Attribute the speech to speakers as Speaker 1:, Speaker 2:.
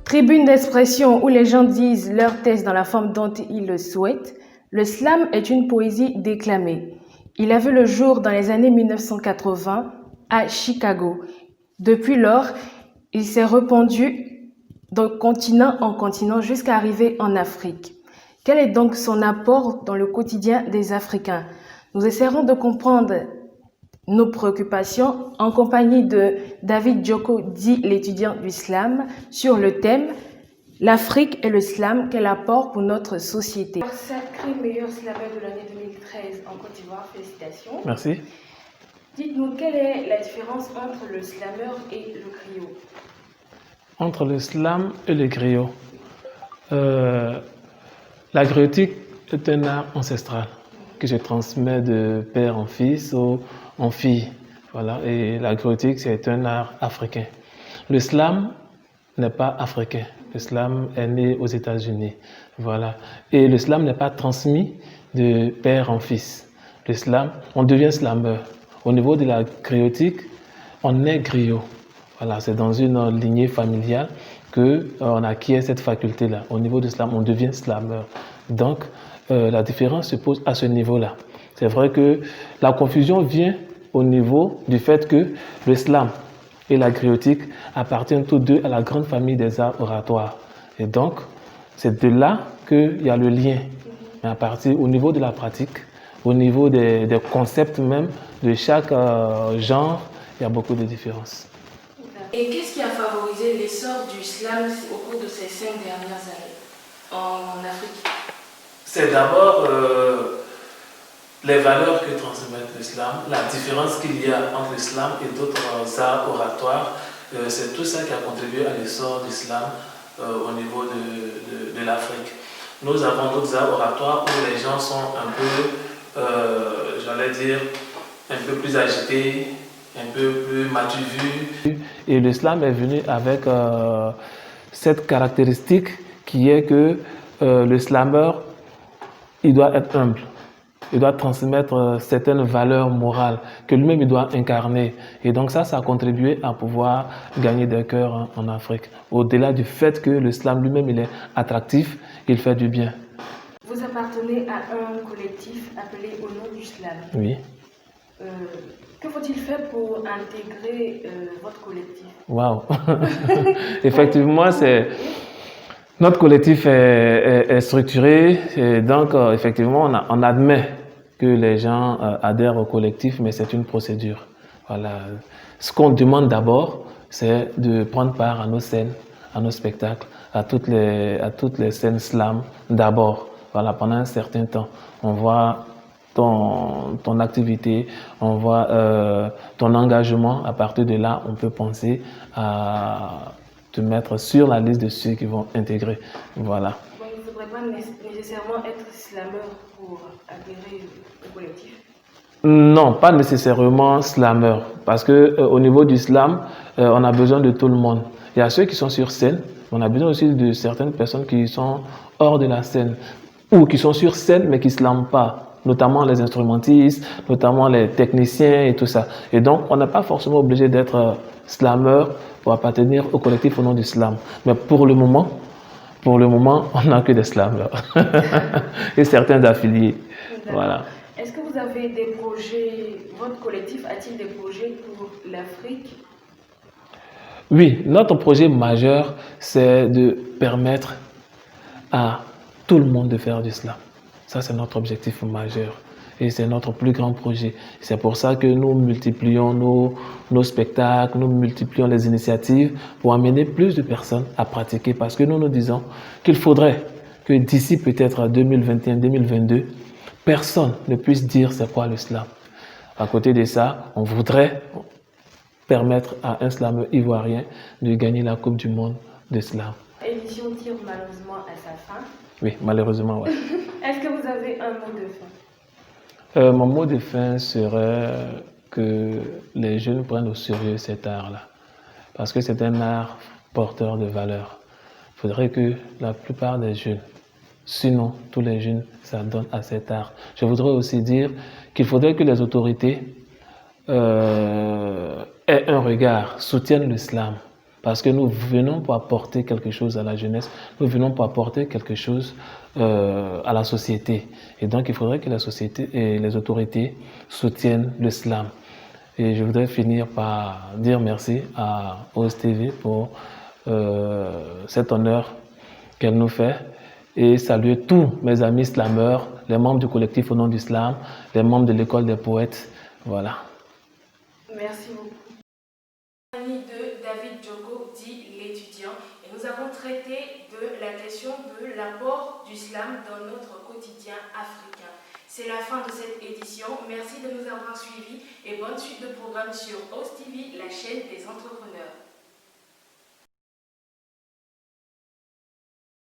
Speaker 1: Tribune d'expression où les gens disent leur thèse dans la forme dont ils le souhaitent, le slam est une poésie déclamée. Il a vu le jour dans les années 1980 à Chicago. Depuis lors, il s'est répandu de continent en continent jusqu'à arriver en Afrique. Quel est donc son apport dans le quotidien des Africains? Nous essaierons de comprendre nos préoccupations en compagnie de David Djoko, dit l'étudiant du slam, sur le thème « L'Afrique et le slam, quel apport pour notre société ?» Sacré meilleur slammer de l'année 2013 en Côte d'Ivoire, félicitations.
Speaker 2: Merci.
Speaker 1: Dites-nous, quelle est la différence entre le slammer et le griot?
Speaker 2: Entre le slam et le griot, la griotique est un art ancestral que je transmets de père en fils ou en fille. Voilà. Et la griotique, c'est un art africain. Le slam n'est pas africain. Le slam est né aux États-Unis. Voilà. Et le slam n'est pas transmis de père en fils. Le slam, on devient slammer. Au niveau de la griotique, on est griot. Voilà, c'est dans une lignée familiale qu'on acquiert cette faculté-là. Au niveau du slam, on devient slammer. Donc, la différence se pose à ce niveau-là. C'est vrai que la confusion vient au niveau du fait que le slam et la griotique appartiennent tous deux à la grande famille des arts oratoires. Et donc, c'est de là qu'il y a le lien. Mais à partir, au niveau de la pratique, au niveau des concepts même de chaque genre, il y a beaucoup de différences.
Speaker 1: Et qu'est-ce qui a favorisé l'essor du slam au cours de ces 5 dernières années en Afrique?
Speaker 2: C'est d'abord les valeurs que transmet le slam, la différence qu'il y a entre le slam et d'autres arts oratoires. C'est tout ça qui a contribué à l'essor du slam au niveau de l'Afrique. Nous avons d'autres arts oratoires où les gens sont un peu, j'allais dire, un peu plus agités, un peu plus mature. Et le slam est venu avec cette caractéristique qui est que le slammer, il doit être humble. Il doit transmettre certaines valeurs morales que lui-même il doit incarner. Et donc ça a contribué à pouvoir gagner des cœurs en Afrique. Au-delà du fait que le slam lui-même il est attractif, il fait du bien.
Speaker 1: Vous appartenez à un collectif appelé Au nom du slam.
Speaker 2: Oui.
Speaker 1: Que faut-il faire pour intégrer votre collectif?
Speaker 2: Waouh. Effectivement, notre collectif est structuré et donc effectivement on admet que les gens adhèrent au collectif, mais c'est une procédure. Voilà. Ce qu'on demande d'abord, c'est de prendre part à nos scènes, à nos spectacles, à toutes les scènes slam d'abord. Voilà, pendant un certain temps, on voit ton activité, on voit ton engagement. À partir de là, on peut penser à te mettre sur la liste de ceux qui vont intégrer. Voilà.
Speaker 1: Donc il ne faudrait pas nécessairement être slammer pour adhérer au collectif?
Speaker 2: Non, pas nécessairement slammer, parce que au niveau du slam, on a besoin de tout le monde. Il y a ceux qui sont sur scène, on a besoin aussi de certaines personnes qui sont hors de la scène, ou qui sont sur scène mais qui ne slament pas, notamment les instrumentistes, notamment les techniciens et tout ça. Et donc, on n'est pas forcément obligé d'être slammer pour appartenir au collectif au nom du slam. Mais pour le moment, on n'a que des slammers et certains affiliés. Voilà.
Speaker 1: Est-ce que vous avez des projets, votre collectif a-t-il des projets pour l'Afrique?
Speaker 2: Oui, notre projet majeur, c'est de permettre à tout le monde de faire du slam. Ça, c'est notre objectif majeur et c'est notre plus grand projet. C'est pour ça que nous multiplions nos spectacles, nous multiplions les initiatives pour amener plus de personnes à pratiquer. Parce que nous nous disons qu'il faudrait que d'ici peut-être 2021-2022, personne ne puisse dire c'est quoi le slam. À côté de ça, on voudrait permettre à un slammer ivoirien de gagner la Coupe du Monde de slam.
Speaker 1: L'émission tire malheureusement à sa fin.
Speaker 2: Oui, malheureusement, oui.
Speaker 1: Est-ce que vous avez un mot de fin?
Speaker 2: Mon mot de fin serait que les jeunes prennent au sérieux cet art-là. Parce que c'est un art porteur de valeurs. Il faudrait que la plupart des jeunes, sinon tous les jeunes, s'adonnent à cet art. Je voudrais aussi dire qu'il faudrait que les autorités aient un regard, soutiennent l'islam. Parce que nous venons pour apporter quelque chose à la jeunesse, nous venons pour apporter quelque chose à la société. Et donc, il faudrait que la société et les autorités soutiennent le slam. Et je voudrais finir par dire merci à OSTV pour cet honneur qu'elle nous fait et saluer tous mes amis slameurs, les membres du collectif Au nom du slam, les membres de l'école des poètes. Voilà.
Speaker 1: Merci beaucoup. Ami de David Djoko, dit l'étudiant, et nous avons traité de la question de l'apport du slam dans notre quotidien africain. C'est la fin de cette édition. Merci de nous avoir suivis et bonne suite de programme sur OSTV, la chaîne des entrepreneurs.